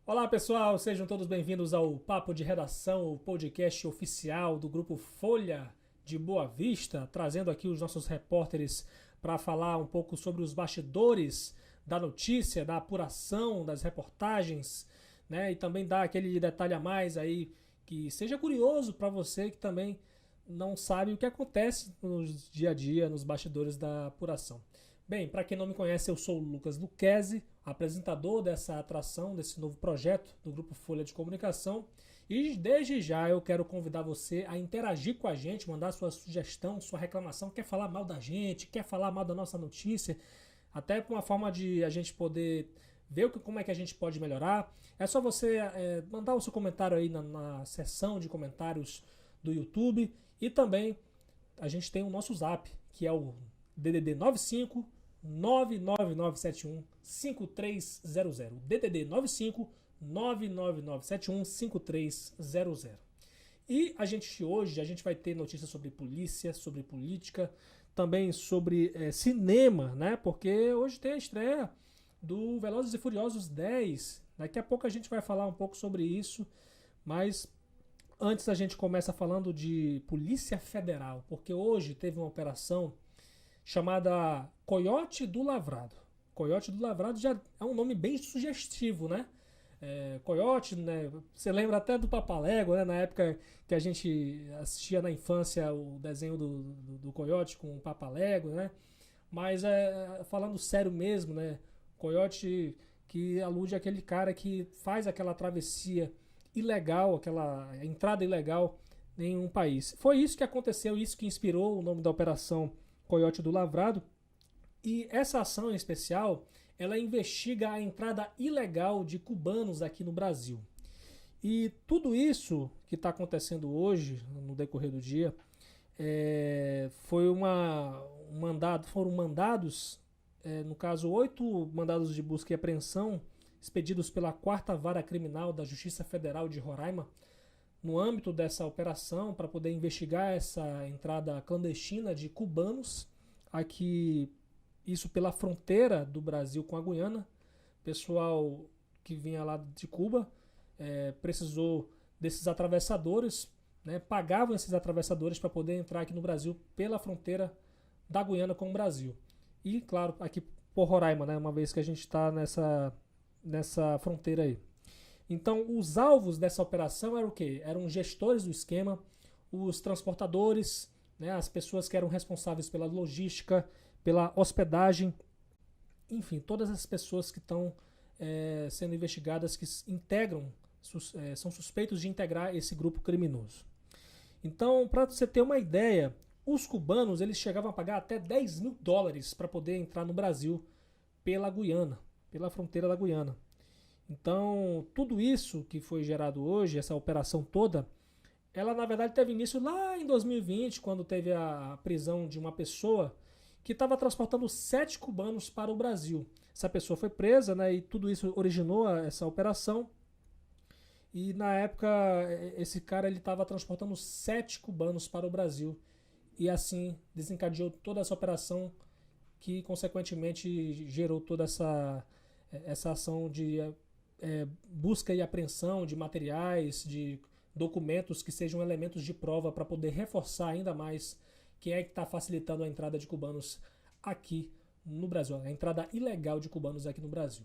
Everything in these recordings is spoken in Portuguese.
Olá pessoal, sejam todos bem-vindos ao Papo de Redação, o podcast oficial do grupo Folha de Boa Vista, trazendo aqui os nossos repórteres para falar um pouco sobre os bastidores da notícia, da apuração, das reportagens, né? E também dar aquele detalhe a mais aí que seja curioso para você que também não sabe o que acontece no dia a dia, nos bastidores da apuração. Bem, para quem não me conhece, eu sou o Lucas Luquezzi, apresentador dessa atração, desse novo projeto do Grupo Folha de Comunicação. E desde já eu quero convidar você a interagir com a gente, mandar sua sugestão, sua reclamação, quer falar mal da gente, quer falar mal da nossa notícia, até por uma forma de a gente poder ver como é que a gente pode melhorar. É só você mandar o seu comentário aí na seção de comentários do YouTube. E também a gente tem o nosso Zap, que é o DDD 95 99971 5300. DDD 95 99971 5300. E hoje a gente vai ter notícias sobre polícia, sobre política, também sobre cinema, né? Porque hoje tem a estreia do Velozes e Furiosos 10. Daqui a pouco a gente vai falar um pouco sobre isso, mas antes a gente começa falando de Polícia Federal, porque hoje teve uma operação chamada Coiote do Lavrado. Coiote do Lavrado já é um nome bem sugestivo, né? Coiote, né? Você lembra até do Papalégua, né? Na época que a gente assistia na infância o desenho do Coiote com o Papalégua, né? Mas falando sério mesmo, né? Coiote que alude àquele cara que faz aquela travessia ilegal, aquela entrada ilegal em um país. Foi isso que aconteceu, isso que inspirou o nome da operação Coiote do Lavrado. E essa ação em especial, ela investiga a entrada ilegal de cubanos aqui no Brasil. E tudo isso que está acontecendo hoje, no decorrer do dia, foram mandados, no caso, 8 mandados de busca e apreensão expedidos pela 4ª Vara Criminal da Justiça Federal de Roraima, no âmbito dessa operação, para poder investigar essa entrada clandestina de cubanos aqui, isso pela fronteira do Brasil com a Guiana. Pessoal que vinha lá de Cuba precisou desses atravessadores, né, pagavam esses atravessadores para poder entrar aqui no Brasil pela fronteira da Guiana com o Brasil. E, claro, aqui por Roraima, né, uma vez que a gente está nessa fronteira aí. Então, os alvos dessa operação eram o quê? Eram gestores do esquema, os transportadores, né, as pessoas que eram responsáveis pela logística, pela hospedagem, enfim, todas as pessoas que estão sendo investigadas, que são suspeitos de integrar esse grupo criminoso. Então, para você ter uma ideia, os cubanos eles chegavam a pagar até $10.000 para poder entrar no Brasil pela Guiana, pela fronteira da Guiana. Então, tudo isso que foi gerado hoje, essa operação toda, ela na verdade teve início lá em 2020, quando teve a prisão de uma pessoa que estava transportando 7 cubanos para o Brasil. Essa pessoa foi presa, né, e tudo isso originou essa operação. E na época, esse cara estava transportando 7 cubanos para o Brasil. E assim desencadeou toda essa operação que consequentemente gerou toda essa ação de busca e apreensão de materiais, de documentos que sejam elementos de prova para poder reforçar ainda mais quem é que está facilitando a entrada de cubanos aqui no Brasil, a entrada ilegal de cubanos aqui no Brasil.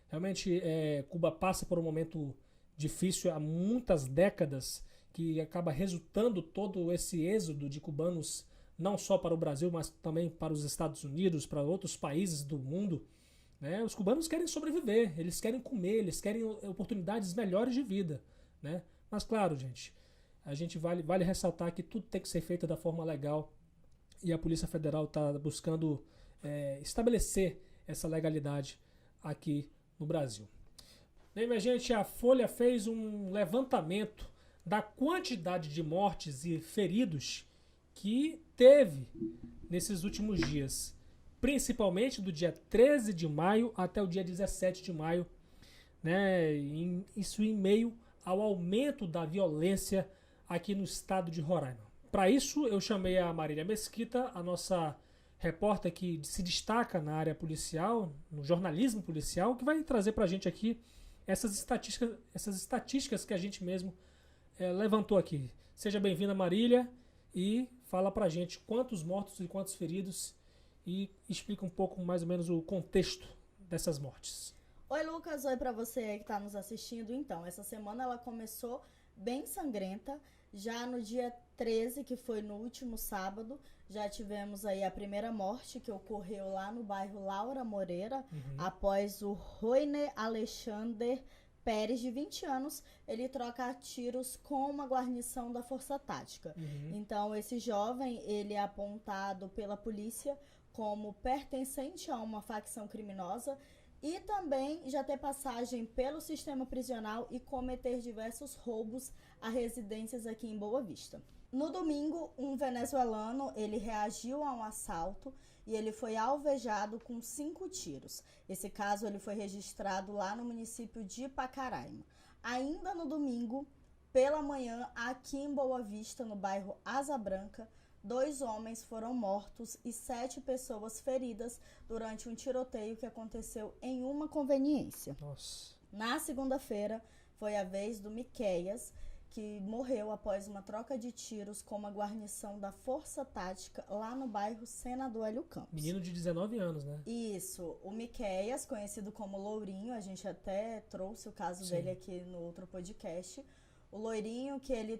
Realmente, Cuba passa por um momento difícil há muitas décadas, que acaba resultando todo esse êxodo de cubanos, não só para o Brasil, mas também para os Estados Unidos, para outros países do mundo. Né? Os cubanos querem sobreviver, eles querem comer, eles querem oportunidades melhores de vida. Né? Mas claro, gente, a gente vale ressaltar que tudo tem que ser feito da forma legal e a Polícia Federal está buscando estabelecer essa legalidade aqui no Brasil. Bem, minha gente, a Folha fez um levantamento da quantidade de mortes e feridos que teve nesses últimos dias, principalmente do dia 13 de maio até o dia 17 de maio, né? Isso em meio ao aumento da violência aqui no estado de Roraima. Para isso, eu chamei a Marília Mesquita, a nossa repórter que se destaca na área policial, no jornalismo policial, que vai trazer para a gente aqui essas estatísticas que a gente mesmo levantou aqui. Seja bem-vinda, Marília, e fala pra gente quantos mortos e quantos feridos e explica um pouco mais ou menos o contexto dessas mortes. Oi, Lucas. Oi pra você aí que tá nos assistindo. Então, essa semana ela começou bem sangrenta. Já no dia 13, que foi no último sábado, já tivemos aí a primeira morte que ocorreu lá no bairro Laura Moreira, após o Roine Alexander Pérez, de 20 anos, ele troca tiros com uma guarnição da Força Tática. Então, esse jovem, ele é apontado pela polícia como pertencente a uma facção criminosa e também já ter passagem pelo sistema prisional e cometer diversos roubos a residências aqui em Boa Vista. No domingo, um venezuelano, ele reagiu a um assalto e ele foi alvejado com 5 tiros. Esse caso ele foi registrado lá no município de Pacaraima. Ainda no domingo, pela manhã, aqui em Boa Vista, no bairro Asa Branca, 2 homens foram mortos e 7 pessoas feridas durante um tiroteio que aconteceu em uma conveniência. Nossa. Na segunda-feira, foi a vez do Miqueias, que morreu após uma troca de tiros com uma guarnição da Força Tática lá no bairro Senador Hélio Campos. Menino de 19 anos, né? Isso. O Miqueias, conhecido como Lourinho, a gente até trouxe o caso dele aqui no outro podcast. O Lourinho, que ele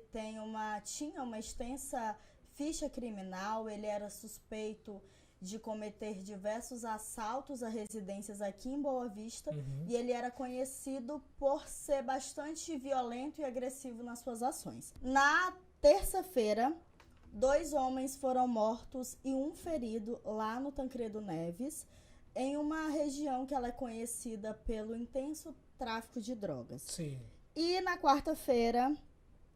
tinha uma extensa ficha criminal, ele era suspeito de cometer diversos assaltos a residências aqui em Boa Vista e ele era conhecido por ser bastante violento e agressivo nas suas ações. Na terça-feira, 2 homens foram mortos e 1 ferido lá no Tancredo Neves, em uma região que ela é conhecida pelo intenso tráfico de drogas. Sim. E na quarta-feira,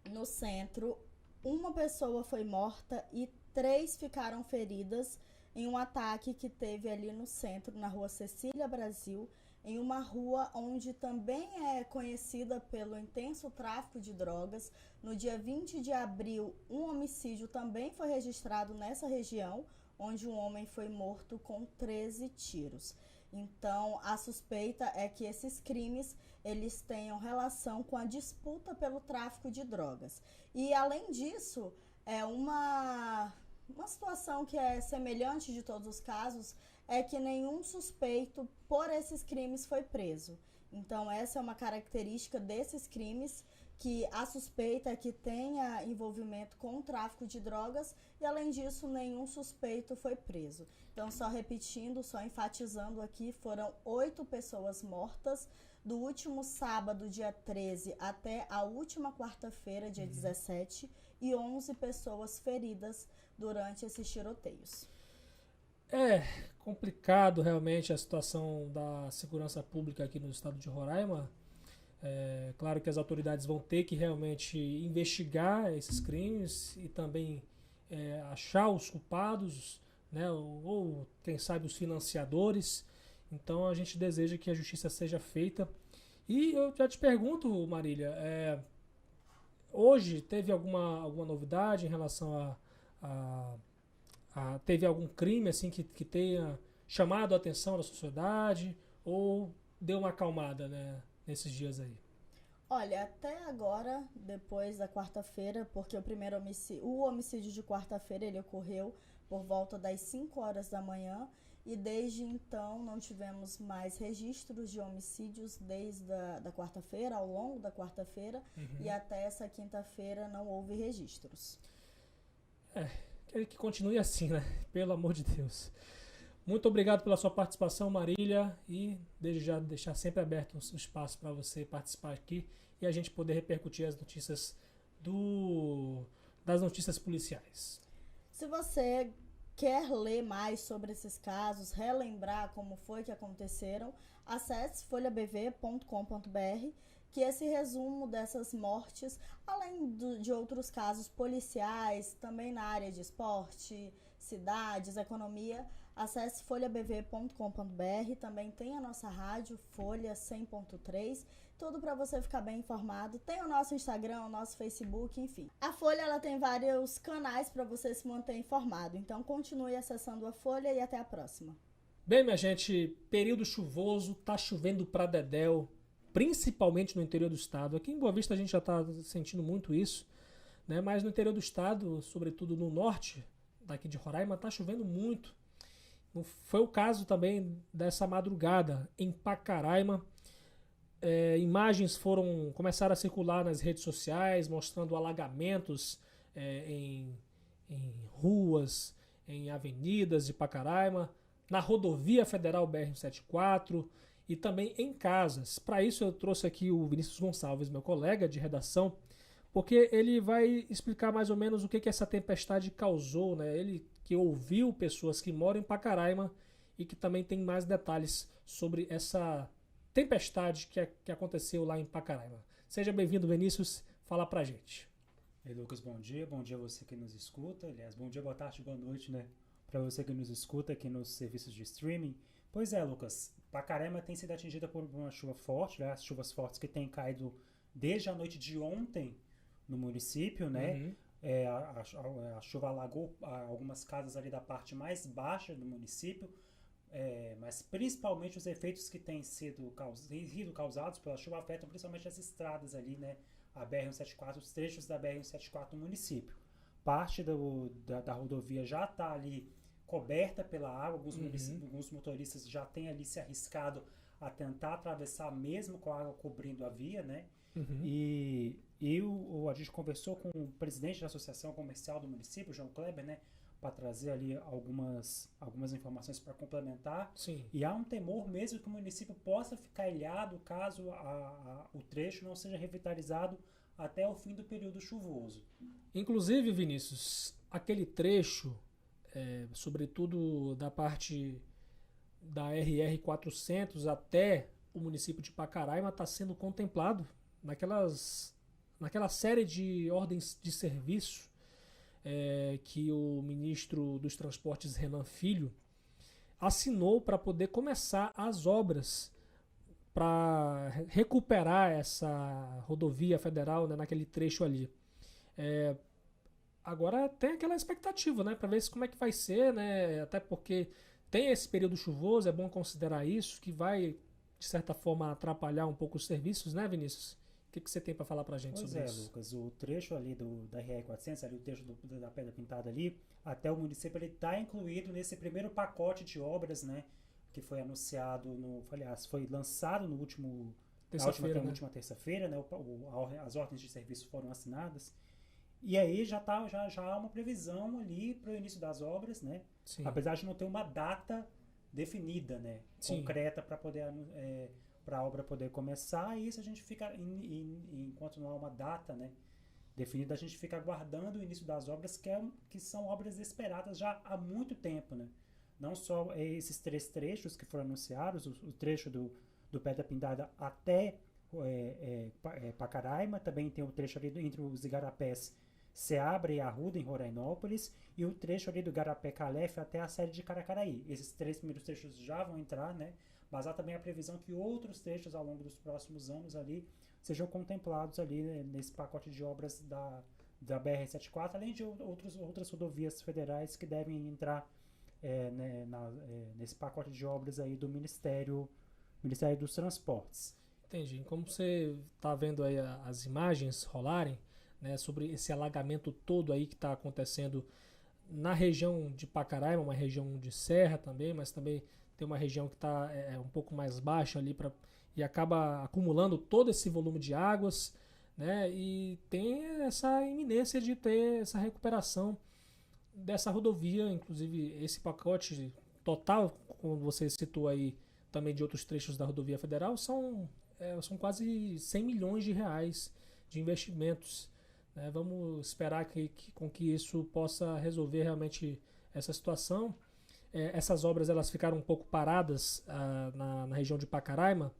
no centro, 1 pessoa foi morta e 3 ficaram feridas em um ataque que teve ali no centro, na rua Cecília Brasil, em uma rua onde também é conhecida pelo intenso tráfico de drogas. No dia 20 de abril, um homicídio também foi registrado nessa região, onde um homem foi morto com 13 tiros. Então, a suspeita é que esses crimes eles tenham relação com a disputa pelo tráfico de drogas. E, além disso, uma situação que é semelhante de todos os casos é que nenhum suspeito por esses crimes foi preso. Então, essa é uma característica desses crimes, que a suspeita é que tenha envolvimento com o tráfico de drogas e, além disso, nenhum suspeito foi preso. Então, só repetindo, só enfatizando aqui, foram 8 pessoas mortas do último sábado, dia 13, até a última quarta-feira, dia 17, e 11 pessoas feridas durante esses tiroteios. É complicado realmente a situação da segurança pública aqui no estado de Roraima. É claro que as autoridades vão ter que realmente investigar esses crimes e também achar os culpados, né, ou quem sabe os financiadores. Então a gente deseja que a justiça seja feita. E eu já te pergunto, Marília, hoje teve alguma novidade em relação teve algum crime assim que tenha chamado a atenção da sociedade ou deu uma acalmada, né, nesses dias aí? Olha, até agora, depois da quarta-feira, porque o homicídio de quarta-feira ele ocorreu por volta das 5 horas da manhã e desde então não tivemos mais registros de homicídios desde da quarta-feira, ao longo da quarta-feira, e até essa quinta-feira não houve registros. Que continue assim, né? Pelo amor de Deus. Muito obrigado pela sua participação, Marília, e desde já deixar sempre aberto o espaço para você participar aqui e a gente poder repercutir as notícias das notícias policiais. Se você quer ler mais sobre esses casos, relembrar como foi que aconteceram, acesse folhabv.com.br, que esse resumo dessas mortes, além de outros casos policiais, também na área de esporte, cidades, economia, acesse folhabv.com.br, também tem a nossa rádio, Folha 100.3, tudo para você ficar bem informado. Tem o nosso Instagram, o nosso Facebook, enfim. A Folha ela tem vários canais para você se manter informado, então continue acessando a Folha e até a próxima. Bem, minha gente, período chuvoso, tá chovendo pra dedéu, principalmente no interior do estado. Aqui em Boa Vista a gente já está sentindo muito isso, né? Mas no interior do estado, sobretudo no norte daqui de Roraima, está chovendo muito. Foi o caso também dessa madrugada em Pacaraima. Imagens começaram a circular nas redes sociais mostrando alagamentos em ruas, em avenidas de Pacaraima, na rodovia federal BR-174 e também em casas. Para isso eu trouxe aqui o Vinícius Gonçalves, meu colega de redação, porque ele vai explicar mais ou menos o que essa tempestade causou, né? Ele que ouviu pessoas que moram em Pacaraima e que também tem mais detalhes sobre essa tempestade que aconteceu lá em Pacaraima. Seja bem-vindo, Vinícius, fala pra gente. Ei, Lucas, bom dia a você que nos escuta, aliás, bom dia, boa tarde, boa noite, né, para você que nos escuta aqui nos serviços de streaming. Pois é, Lucas, Pacaraima tem sido atingida por uma chuva forte, né, as chuvas fortes que têm caído desde a noite de ontem no município, né, Uhum. A chuva alagou algumas casas ali da parte mais baixa do município, mas principalmente os efeitos que têm sido causados pela chuva afetam principalmente as estradas ali, né, a BR-174, os trechos da BR-174 no município. Parte da rodovia já está ali coberta pela água, alguns motoristas já têm ali se arriscado a tentar atravessar mesmo com a água cobrindo a via, né? Uhum. E a gente conversou com o presidente da Associação Comercial do município, João Kleber, né, para trazer ali algumas informações para complementar. Sim. E há um temor mesmo que o município possa ficar ilhado caso o trecho não seja revitalizado até o fim do período chuvoso. Inclusive, Vinícius, aquele trecho, sobretudo da parte da RR 400 até o município de Pacaraima, está sendo contemplado naquela série de ordens de serviço que o ministro dos Transportes, Renan Filho, assinou para poder começar as obras para recuperar essa rodovia federal, né, naquele trecho ali. Agora tem aquela expectativa, né, para ver como é que vai ser, né, até porque tem esse período chuvoso, é bom considerar isso, que vai, de certa forma, atrapalhar um pouco os serviços, né, Vinícius? O que você tem para falar para a gente sobre isso? Lucas, o trecho ali da RR-400, ali o trecho da Pedra Pintada ali, até o município, ele está incluído nesse primeiro pacote de obras, né, que foi anunciado, foi lançado na última terça-feira, né, as ordens de serviço foram assinadas, e aí já há uma previsão ali para o início das obras, né, Sim. Apesar de não ter uma data definida, né, concreta para poder para a obra poder começar, e isso a gente fica, enquanto não há uma data, né, definida, a gente fica aguardando o início das obras, que são obras esperadas já há muito tempo, né? Não só esses 3 trechos que foram anunciados, o trecho do Pedra Pintada até Pacaraima, também tem o trecho ali entre os igarapés Ceabra e Arruda, em Rorainópolis, e o trecho ali do Igarapé-Calef até a sede de Caracaraí. Esses 3 primeiros trechos já vão entrar, né? Mas há também a previsão que outros trechos ao longo dos próximos anos ali sejam contemplados ali, né, nesse pacote de obras da BR-174, além de outras rodovias federais que devem entrar nesse pacote de obras aí do Ministério dos Transportes. Entendi. Como você está vendo aí as imagens rolarem, né, sobre esse alagamento todo aí que está acontecendo na região de Pacaraima, uma região de serra também, mas também tem uma região que está um pouco mais baixa ali e acaba acumulando todo esse volume de águas, né, e tem essa iminência de ter essa recuperação dessa rodovia, inclusive esse pacote total, como você citou aí também de outros trechos da rodovia federal, são quase 100 milhões de reais de investimentos. Vamos esperar com que isso possa resolver realmente essa situação. Essas obras elas ficaram um pouco paradas na região de Pacaraima,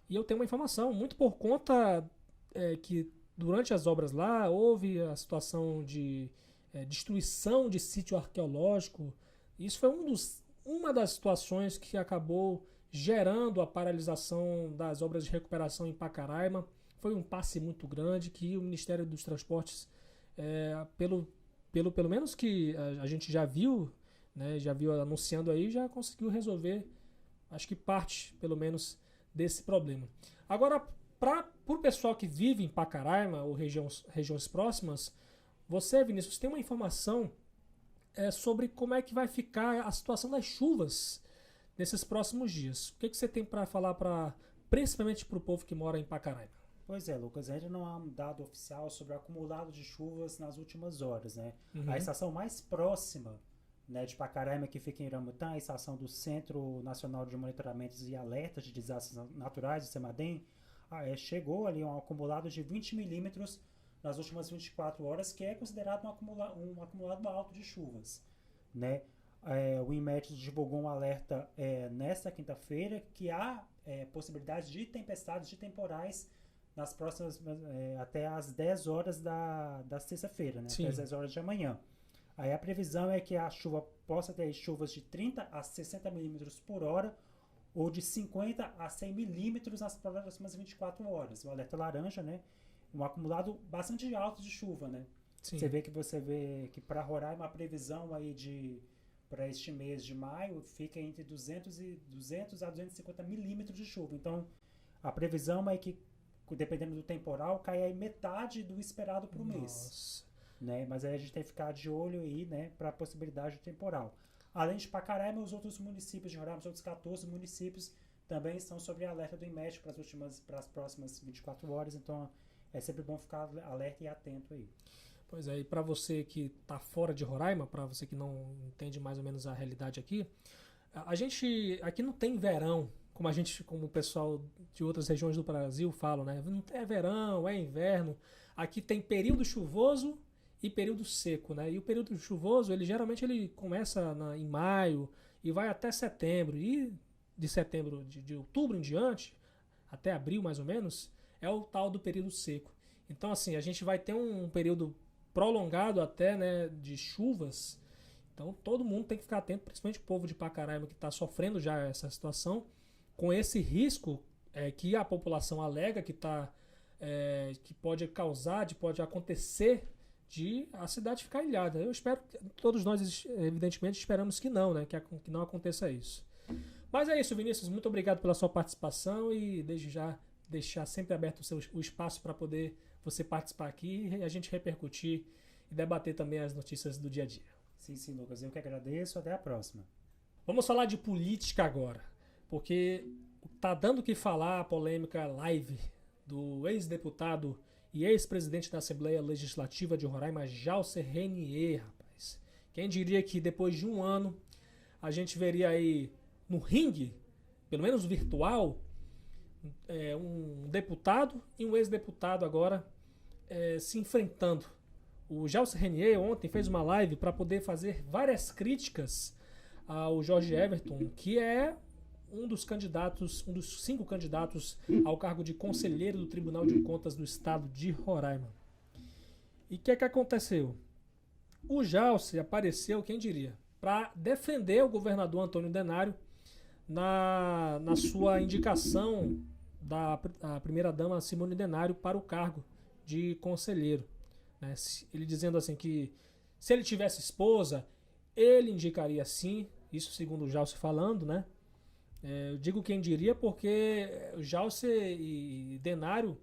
e eu tenho uma informação, muito por conta que durante as obras lá houve a situação de destruição de sítio arqueológico. Isso foi uma das situações que acabou gerando a paralisação das obras de recuperação em Pacaraima. Foi um passe muito grande que o Ministério dos Transportes, pelo menos que a gente já viu, né, anunciando aí, já conseguiu resolver, acho que parte, pelo menos, desse problema. Agora, para o pessoal que vive em Pacaraima ou regiões próximas, você, Vinícius, tem uma informação sobre como é que vai ficar a situação das chuvas nesses próximos dias. O que você tem para falar, principalmente para o povo que mora em Pacaraima? Pois é, Lucas, ainda não há um dado oficial sobre o acumulado de chuvas nas últimas horas, né? Uhum. A estação mais próxima, né, de Pacaraima, que fica em Iramutã, a estação do Centro Nacional de Monitoramentos e Alertas de Desastres Naturais, o CEMADEM, chegou ali a um acumulado de 20 milímetros nas últimas 24 horas, que é considerado um acumulado alto de chuvas, né? O INMET divulgou um alerta nesta quinta-feira que há possibilidade de tempestades, de temporais nas próximas, até às 10 horas da sexta-feira, né? Até às 10 horas de amanhã. Aí a previsão é que a chuva possa ter chuvas de 30 a 60 milímetros por hora ou de 50 a 100 milímetros nas próximas 24 horas. O alerta laranja, né? Um acumulado bastante alto de chuva, né? Sim. Você vê que para Roraima a previsão aí para este mês de maio fica entre 200 a 250 milímetros de chuva. Então, a previsão é que, dependendo do temporal, cai aí metade do esperado para o mês. Né? Mas aí a gente tem que ficar de olho aí, né, para a possibilidade de temporal. Além de Pacaraima, os outros municípios de Roraima, os outros 14 municípios também estão sob alerta do INMET para as próximas 24 horas. Então, é sempre bom ficar alerta e atento aí. Pois é, e para você que está fora de Roraima, para você que não entende mais ou menos a realidade aqui, a gente aqui não tem verão, como o pessoal de outras regiões do Brasil falam, né? Não é verão, é inverno. Aqui tem período chuvoso e período seco, né? E o período chuvoso, geralmente ele começa em maio e vai até setembro. E de setembro, de outubro em diante, até abril mais ou menos, é o tal do período seco. Então, assim, a gente vai ter um período prolongado até, né, de chuvas. Então, todo mundo tem que ficar atento, principalmente o povo de Pacaraima que está sofrendo já essa situação, com esse risco que a população alega que pode causar, pode acontecer de a cidade ficar ilhada. Eu espero, todos nós evidentemente esperamos que não, né, que não aconteça isso. Mas é isso, Vinícius, muito obrigado pela sua participação e desde já deixar sempre aberto o espaço para poder você participar aqui e a gente repercutir e debater também as notícias do dia a dia. Sim, Lucas, eu que agradeço, até a próxima. Vamos falar de política agora, porque tá dando o que falar a polêmica live do ex-deputado e ex-presidente da Assembleia Legislativa de Roraima, Jalcer Renier, rapaz. Quem diria que depois de um ano a gente veria aí no ringue, pelo menos virtual, um deputado e um ex-deputado agora se enfrentando. O Jalcer Renier ontem fez uma live para poder fazer várias críticas ao Jorge Everton, que é um dos 5 candidatos ao cargo de conselheiro do Tribunal de Contas do Estado de Roraima. E o que aconteceu? O Jalcer apareceu, quem diria, para defender o governador Antônio Denário na sua indicação da primeira-dama Simone Denário para o cargo de conselheiro. Né? Ele dizendo assim que se ele tivesse esposa, ele indicaria sim, isso segundo o Jalcer falando, né? Eu digo quem diria porque o Jalcer e Denário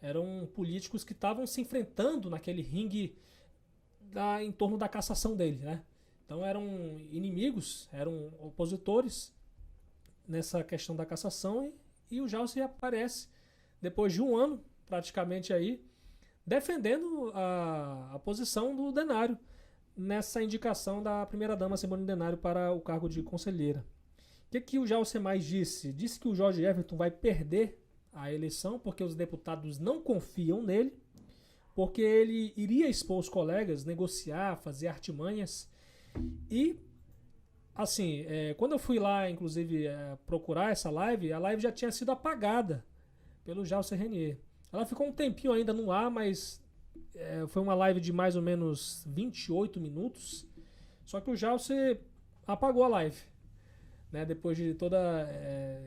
eram políticos que estavam se enfrentando naquele ringue em torno da cassação dele, né? Então eram inimigos, eram opositores nessa questão da cassação e o Jalcer aparece depois de um ano praticamente aí defendendo a posição do Denário nessa indicação da primeira-dama Simone Denário para o cargo de conselheira. O que o Jalcer mais disse? Disse que o Jorge Everton vai perder a eleição porque os deputados não confiam nele, porque ele iria expor os colegas, negociar, fazer artimanhas. E, assim, quando eu fui lá, inclusive, procurar essa live, a live já tinha sido apagada pelo Jalcer Renier. Ela ficou um tempinho ainda no ar, mas foi uma live de mais ou menos 28 minutos. Só que o Jalcer apagou a live, né, depois de todo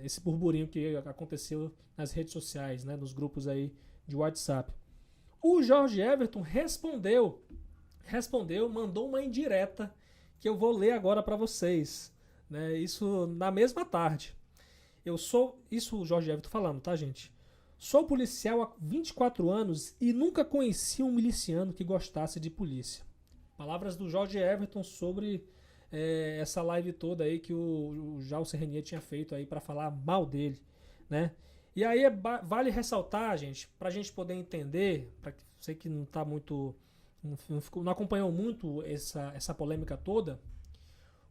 esse burburinho que aconteceu nas redes sociais, né, nos grupos aí de WhatsApp. O Jorge Everton respondeu, mandou uma indireta que eu vou ler agora para vocês, né, isso na mesma tarde. Isso o Jorge Everton falando, tá, gente? Sou policial há 24 anos e nunca conheci um miliciano que gostasse de polícia. Palavras do Jorge Everton sobre essa live toda aí que o Jalcer Renier tinha feito aí para falar mal dele, né? E aí vale ressaltar, gente, pra gente poder entender, para você que não tá muito, não acompanhou muito essa polêmica toda,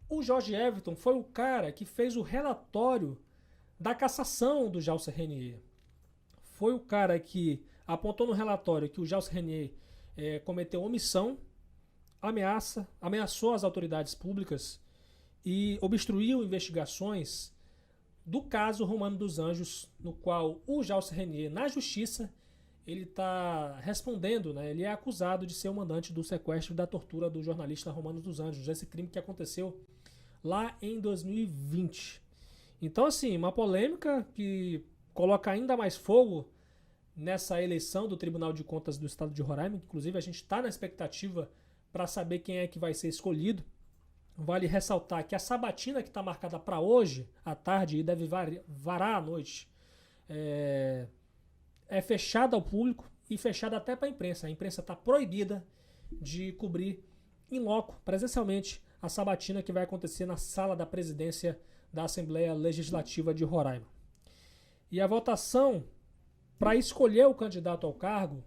o Jorge Everton foi o cara que fez o relatório da cassação do Jalcer Renier. Foi o cara que apontou no relatório que o Jalcer Renier cometeu omissão, ameaçou as autoridades públicas e obstruiu investigações do caso Romano dos Anjos, no qual o Jalcer Renier, na justiça, ele está respondendo, né? Ele é acusado de ser o mandante do sequestro e da tortura do jornalista Romano dos Anjos, esse crime que aconteceu lá em 2020. Então, assim, uma polêmica que coloca ainda mais fogo nessa eleição do Tribunal de Contas do Estado de Roraima. Inclusive, a gente está na expectativa para saber quem é que vai ser escolhido. Vale ressaltar que a sabatina que está marcada para hoje, à tarde, e deve varar à noite, é fechada ao público e fechada até para a imprensa. A imprensa está proibida de cobrir em loco, presencialmente, a sabatina que vai acontecer na sala da presidência da Assembleia Legislativa de Roraima. E a votação para escolher o candidato ao cargo,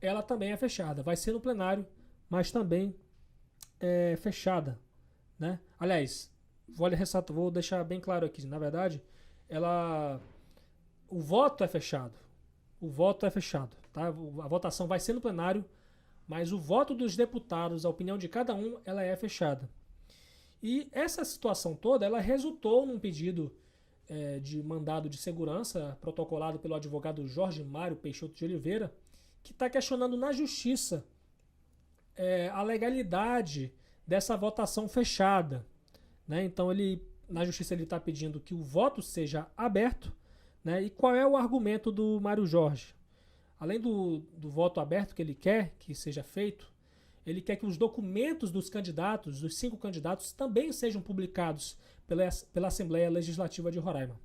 ela também é fechada. Vai ser no plenário, mas também é fechada, né? Aliás, vou deixar bem claro aqui, na verdade, o voto é fechado. O voto é fechado, tá? A votação vai ser no plenário, mas o voto dos deputados, a opinião de cada um, ela é fechada. E essa situação toda, ela resultou num pedido de mandado de segurança protocolado pelo advogado Jorge Mário Peixoto de Oliveira, que está questionando na justiça a legalidade dessa votação fechada, né? Então, na justiça ele está pedindo que o voto seja aberto, né? E qual é o argumento do Mário Jorge? Além do voto aberto que ele quer que seja feito, ele quer que os documentos dos candidatos, dos 5 candidatos, também sejam publicados pela Assembleia Legislativa de Roraima.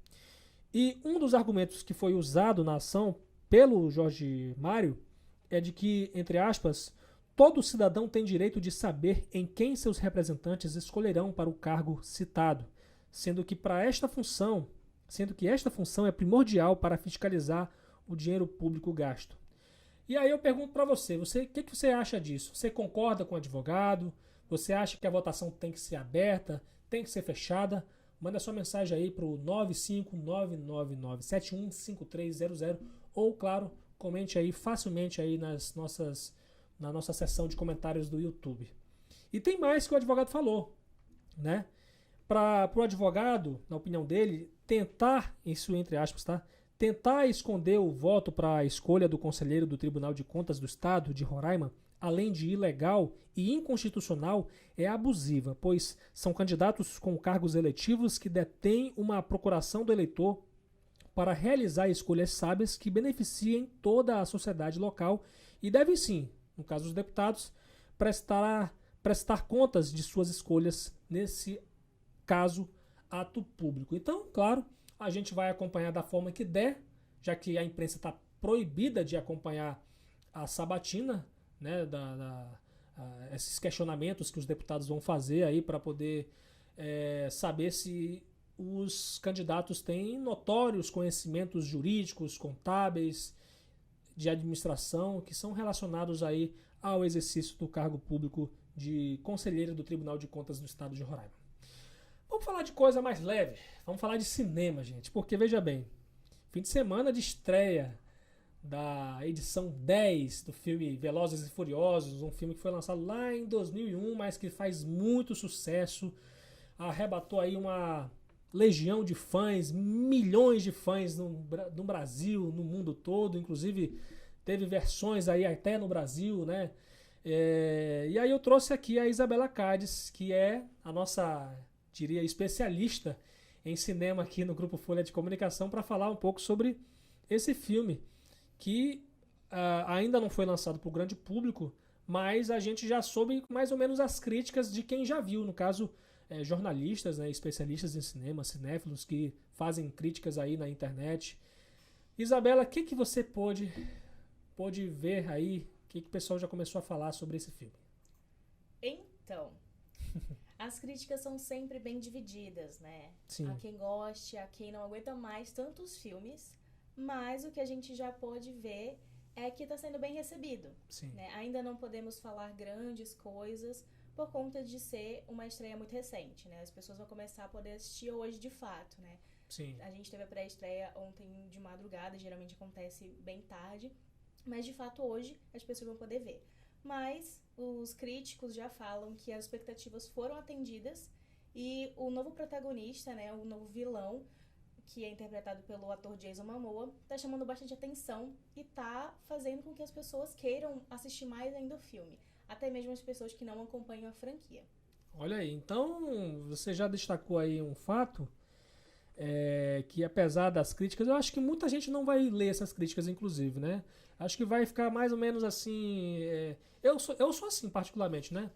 E um dos argumentos que foi usado na ação pelo Jorge Mário é de que, entre aspas, todo cidadão tem direito de saber em quem seus representantes escolherão para o cargo citado, sendo que esta função é primordial para fiscalizar o dinheiro público gasto. E aí eu pergunto para você, o que você acha disso? Você concorda com o advogado? Você acha que a votação tem que ser aberta? Tem que ser fechada? Manda sua mensagem aí para o 95999715300 ou, claro, comente aí facilmente aí na nossa seção de comentários do YouTube. E tem mais que o advogado falou, né? Para o advogado, na opinião dele, tentar, isso entre aspas, tá? Tentar esconder o voto para a escolha do conselheiro do Tribunal de Contas do Estado de Roraima, além de ilegal e inconstitucional, é abusiva, pois são candidatos com cargos eletivos que detêm uma procuração do eleitor para realizar escolhas sábias que beneficiem toda a sociedade local e devem sim, no caso dos deputados, prestar contas de suas escolhas, nesse caso, ato público. Então, claro, a gente vai acompanhar da forma que der, já que a imprensa está proibida de acompanhar a sabatina, né, esses questionamentos que os deputados vão fazer aí para poder saber se os candidatos têm notórios conhecimentos jurídicos, contábeis, de administração, que são relacionados aí ao exercício do cargo público de conselheiro do Tribunal de Contas do Estado de Roraima. Vamos falar de coisa mais leve. Vamos falar de cinema, gente. Porque, veja bem, fim de semana de estreia da edição 10 do filme Velozes e Furiosos, um filme que foi lançado lá em 2001, mas que faz muito sucesso, arrebatou aí uma legião de fãs, milhões de fãs no Brasil, no mundo todo, inclusive teve versões aí até no Brasil, né? E aí eu trouxe aqui a Isabela Cades, que é a nossa, diria, especialista em cinema aqui no Grupo Folha de Comunicação, para falar um pouco sobre esse filme, que ainda não foi lançado para o grande público, mas a gente já soube mais ou menos as críticas de quem já viu. No caso, jornalistas, né, especialistas em cinema, cinéfilos, que fazem críticas aí na internet. Isabela, o que você pôde ver aí? O que o pessoal já começou a falar sobre esse filme? Então, as críticas são sempre bem divididas, né? Sim. A quem goste, a quem não aguenta mais tantos filmes, mas o que a gente já pôde ver é que está sendo bem recebido. Sim. Né? Ainda não podemos falar grandes coisas por conta de ser uma estreia muito recente, né? As pessoas vão começar a poder assistir hoje de fato, né? Sim. A gente teve a pré-estreia ontem de madrugada, geralmente acontece bem tarde, mas de fato hoje as pessoas vão poder ver. Mas os críticos já falam que as expectativas foram atendidas e o novo protagonista, né, o novo vilão, que é interpretado pelo ator Jason Momoa, tá chamando bastante atenção e tá fazendo com que as pessoas queiram assistir mais ainda o filme. Até mesmo as pessoas que não acompanham a franquia. Olha aí, então você já destacou aí um fato, que apesar das críticas, eu acho que muita gente não vai ler essas críticas, inclusive, né? Acho que vai ficar mais ou menos assim. Eu sou assim, particularmente, né?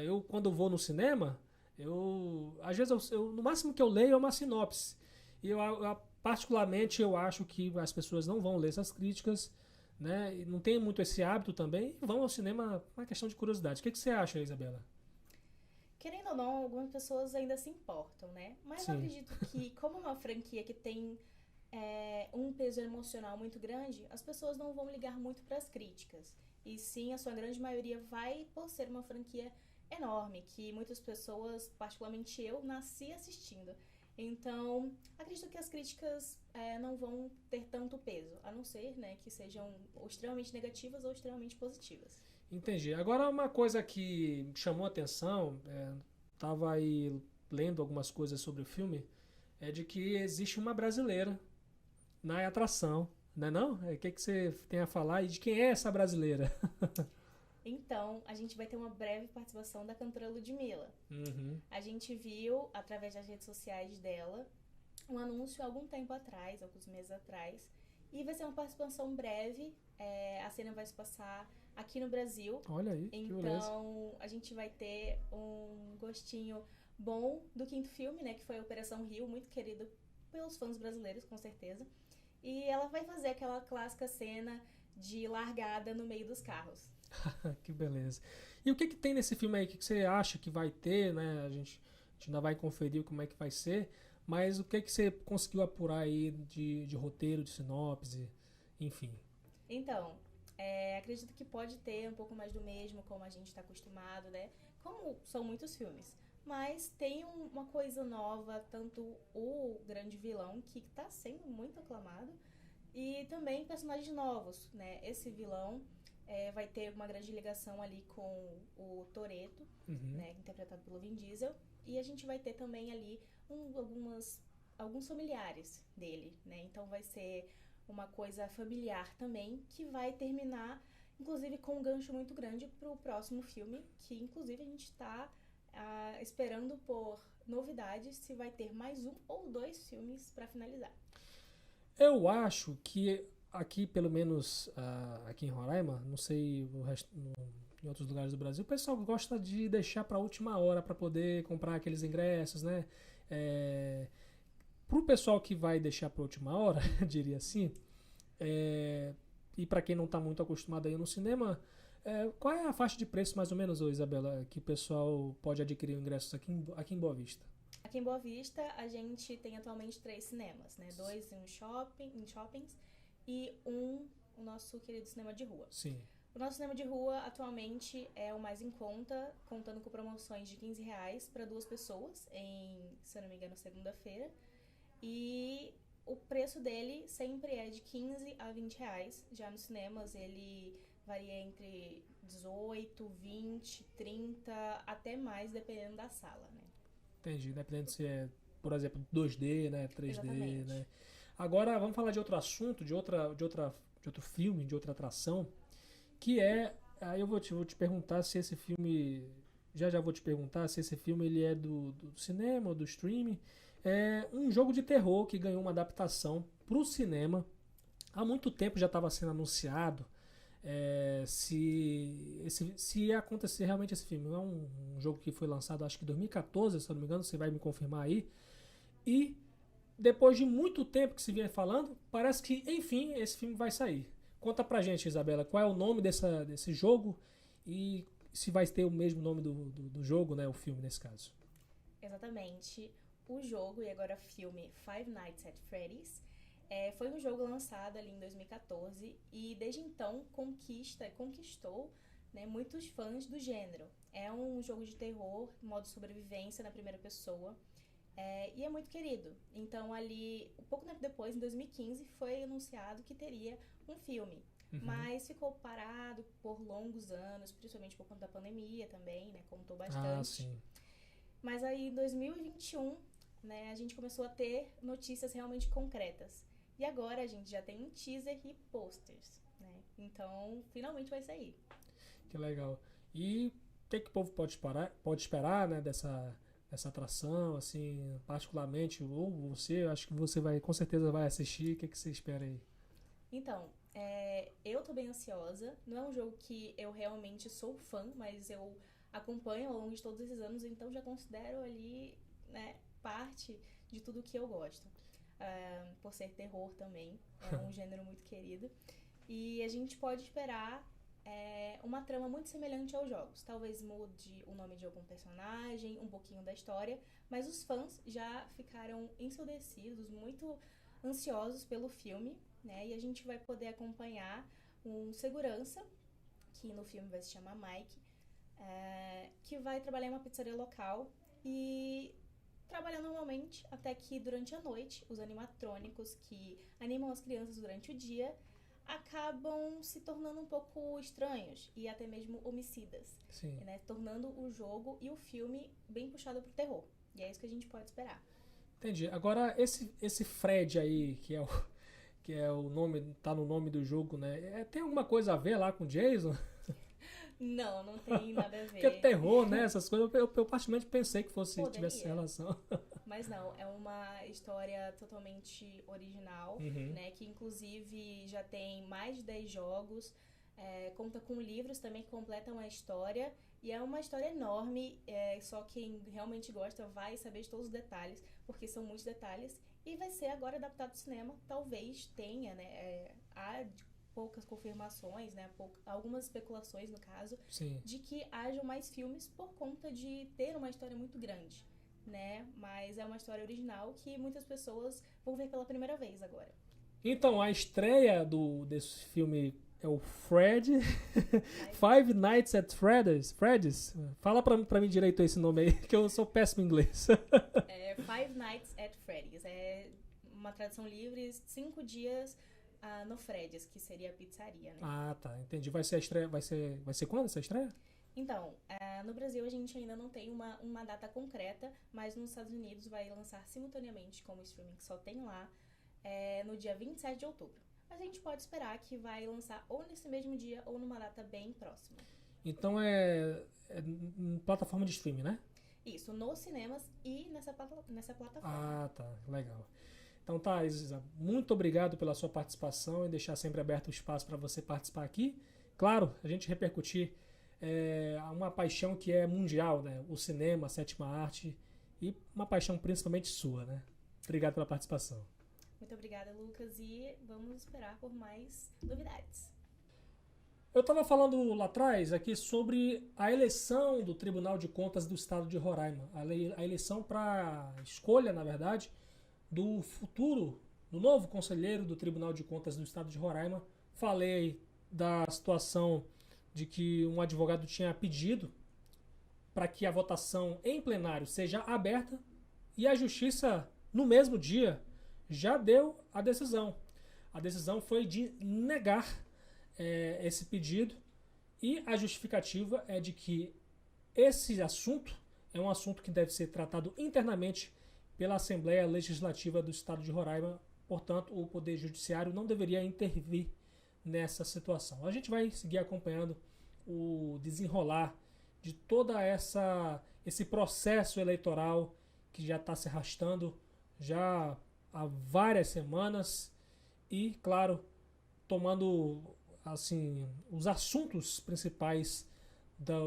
Eu, quando vou no cinema, às vezes, no máximo que eu leio é uma sinopse. E particularmente, eu acho que as pessoas não vão ler essas críticas, né? E não tem muito esse hábito também, e vão ao cinema por uma questão de curiosidade. O que você acha, Isabela? Querendo ou não, algumas pessoas ainda se importam, né? Mas Sim. eu acredito que, como é uma franquia que tem um peso emocional muito grande, as pessoas não vão ligar muito para as críticas. E sim, a sua grande maioria vai por ser uma franquia enorme, que muitas pessoas, particularmente eu, nasci assistindo. Então, acredito que as críticas não vão ter tanto peso, a não ser, né, que sejam ou extremamente negativas ou extremamente positivas. Entendi. Agora, uma coisa que chamou a atenção, tava aí lendo algumas coisas sobre o filme, é de que existe uma brasileira na atração, não é não? O que você tem a falar e de quem é essa brasileira? Então, a gente vai ter uma breve participação da cantora Ludmilla. Uhum. A gente viu, através das redes sociais dela, um anúncio há algum tempo atrás, alguns meses atrás, e vai ser uma participação breve. A cena vai se passar aqui no Brasil. Olha aí, que beleza. Então, a gente vai ter um gostinho bom do quinto filme, né, que foi a Operação Rio, muito querido pelos fãs brasileiros, com certeza. E ela vai fazer aquela clássica cena de largada no meio dos carros. Que beleza. E o que tem nesse filme aí? O que você acha que vai ter, né? A gente ainda vai conferir como é que vai ser, mas o que você conseguiu apurar aí de roteiro, de sinopse, enfim? Então, acredito que pode ter um pouco mais do mesmo, como a gente está acostumado, né? Como são muitos filmes. Mas tem uma coisa nova, tanto o grande vilão, que está sendo muito aclamado, e também personagens novos, né? Esse vilão vai ter uma grande ligação ali com o Toretto, né? Interpretado pelo Vin Diesel. E a gente vai ter também ali alguns familiares dele, né? Então vai ser uma coisa familiar também, que vai terminar, inclusive, com um gancho muito grande para o próximo filme, que inclusive a gente está esperando por novidades se vai ter mais um ou dois filmes para finalizar. Eu acho que aqui, pelo menos aqui em Roraima, não sei em outros lugares do Brasil, o pessoal gosta de deixar para a última hora para poder comprar aqueles ingressos, né? Para o pessoal que vai deixar para a última hora, diria assim, e para quem não está muito acostumado a ir no cinema, qual é a faixa de preço mais ou menos, Isabela, que o pessoal pode adquirir ingressos aqui em Boa Vista? Aqui em Boa Vista, a gente tem atualmente 3 cinemas, né? 2 em shoppings e o nosso querido cinema de rua. Sim. O nosso cinema de rua atualmente é o mais em conta, contando com promoções de R$15 para 2 pessoas, se eu não me engano, segunda-feira. E o preço dele sempre é de R$15 a R$20. Já nos cinemas ele varia entre 18, 20, 30, até mais, dependendo da sala, né? Entendi, dependendo se é, por exemplo, 2D, né, 3D, Exatamente. né? Agora vamos falar de outro assunto, de outro filme, de outra atração, que aí eu vou te perguntar se esse filme, já vou te perguntar se esse filme ele é do cinema ou do streaming. É um jogo de terror que ganhou uma adaptação para o cinema. Há muito tempo já estava sendo anunciado. se acontecer realmente esse filme. É um jogo que foi lançado acho que em 2014, se eu não me engano, você vai me confirmar aí. E depois de muito tempo que se vinha falando, parece que, enfim, esse filme vai sair. Conta pra gente, Isabela, qual é o nome desse jogo e se vai ter o mesmo nome do jogo, né? O filme, nesse caso. Exatamente. O jogo, e agora filme, Five Nights at Freddy's, foi um jogo lançado ali em 2014 e desde então conquistou, né, muitos fãs do gênero. É um jogo de terror, modo sobrevivência na primeira pessoa, e é muito querido. Então ali, um pouco tempo depois, em 2015, foi anunciado que teria um filme. Mas ficou parado por longos anos, principalmente por conta da pandemia também, né, contou bastante. Ah, sim. Mas aí em 2021, né, a gente começou a ter notícias realmente concretas. E agora a gente já tem um teaser e posters, né? Então, finalmente vai sair. Que legal. E o que o povo pode esperar, né, dessa atração, assim, particularmente, ou você, eu acho que você com certeza vai assistir. O que você espera aí? Então, eu tô bem ansiosa. Não é um jogo que eu realmente sou fã, mas eu acompanho ao longo de todos esses anos, então já considero ali, né, parte de tudo que eu gosto. Por ser terror também, é um gênero muito querido. E a gente pode esperar uma trama muito semelhante aos jogos. Talvez mude o nome de algum personagem, um pouquinho da história, mas os fãs já ficaram ensurdecidos, muito ansiosos pelo filme, né? E a gente vai poder acompanhar um segurança, que no filme vai se chamar Mike, que vai trabalhar em uma pizzaria local e trabalha normalmente até que durante a noite os animatrônicos que animam as crianças durante o dia acabam se tornando um pouco estranhos e até mesmo homicidas, né? Tornando o jogo e o filme bem puxado pro terror. E é isso que a gente pode esperar. Entendi. Agora, esse Fred aí, que é o nome, tá no nome do jogo, né? Tem alguma coisa a ver lá com Jason? Não tem nada a ver. Porque é terror, né? Essas coisas, eu particularmente pensei que tivesse relação. Mas não, é uma história totalmente original, né? Que inclusive já tem mais de 10 jogos, conta com livros também que completam a história. E é uma história enorme, só quem realmente gosta vai saber de todos os detalhes, porque são muitos detalhes. E vai ser agora adaptado ao cinema, talvez tenha, né? Há poucas confirmações, né? Algumas especulações, no caso, Sim. de que hajam mais filmes por conta de ter uma história muito grande, né? Mas é uma história original que muitas pessoas vão ver pela primeira vez agora. Então, a estreia desse filme é o Fred. Five Nights at Freddy's. Fala pra mim direito esse nome aí, que eu sou péssimo em inglês. Five Nights at Freddy's. É uma tradução livre, 5 dias no Freddy's, que seria a pizzaria, né? Ah, tá. Entendi. Vai ser a estreia? Vai ser quando essa estreia? Então, no Brasil a gente ainda não tem uma data concreta, mas nos Estados Unidos vai lançar simultaneamente como streaming que só tem lá, no dia 27 de outubro. Mas a gente pode esperar que vai lançar ou nesse mesmo dia ou numa data bem próxima. Então é plataforma de streaming, né? Isso, nos cinemas e nessa plataforma. Ah, tá. Legal. Então tá, Isa, muito obrigado pela sua participação e deixar sempre aberto o espaço para você participar aqui. Claro, a gente repercutir uma paixão que é mundial, né? O cinema, a sétima arte e uma paixão principalmente sua, né? Obrigado pela participação. Muito obrigada, Lucas, e vamos esperar por mais novidades. Eu estava falando lá atrás aqui sobre a eleição do Tribunal de Contas do Estado de Roraima. A eleição para escolha, na verdade, do novo conselheiro do Tribunal de Contas do Estado de Roraima. Falei da situação de que um advogado tinha pedido para que a votação em plenário seja aberta e a Justiça, no mesmo dia, já deu a decisão. A decisão foi de negar esse pedido e a justificativa é de que esse assunto é um assunto que deve ser tratado internamente pela Assembleia Legislativa do Estado de Roraima, portanto o Poder Judiciário não deveria intervir nessa situação. A gente vai seguir acompanhando o desenrolar de toda esse processo eleitoral que já está se arrastando já há várias semanas e, claro, tomando assim, os assuntos principais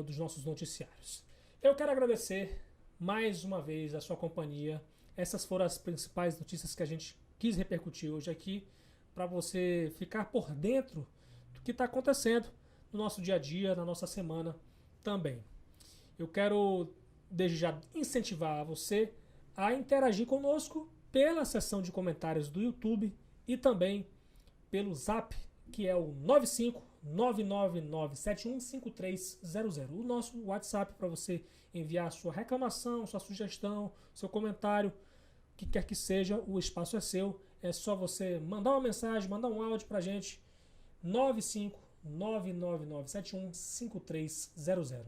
dos nossos noticiários. Eu quero agradecer mais uma vez a sua companhia. Essas foram as principais notícias que a gente quis repercutir hoje aqui, para você ficar por dentro do que está acontecendo no nosso dia a dia, na nossa semana também. Eu quero, desde já, incentivar você a interagir conosco pela seção de comentários do YouTube e também pelo Zap, que é o 95999715300. O nosso WhatsApp para você enviar sua reclamação, sua sugestão, seu comentário, o que quer que seja, o espaço é seu. É só você mandar uma mensagem, mandar um áudio para a gente, 95999715300.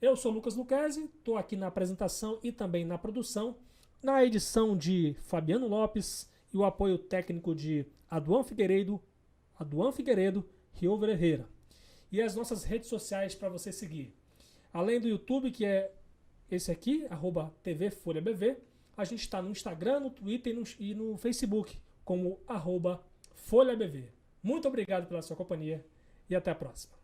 Eu sou Lucas Lucchesi, estou aqui na apresentação e também na produção, na edição de Fabiano Lopes e o apoio técnico de Aduan Figueiredo, Rio Herrera. E as nossas redes sociais para você seguir. Além do YouTube, que é esse aqui, @tvfolhabv, a gente está no Instagram, no Twitter e no Facebook, como @folhabv. Muito obrigado pela sua companhia e até a próxima.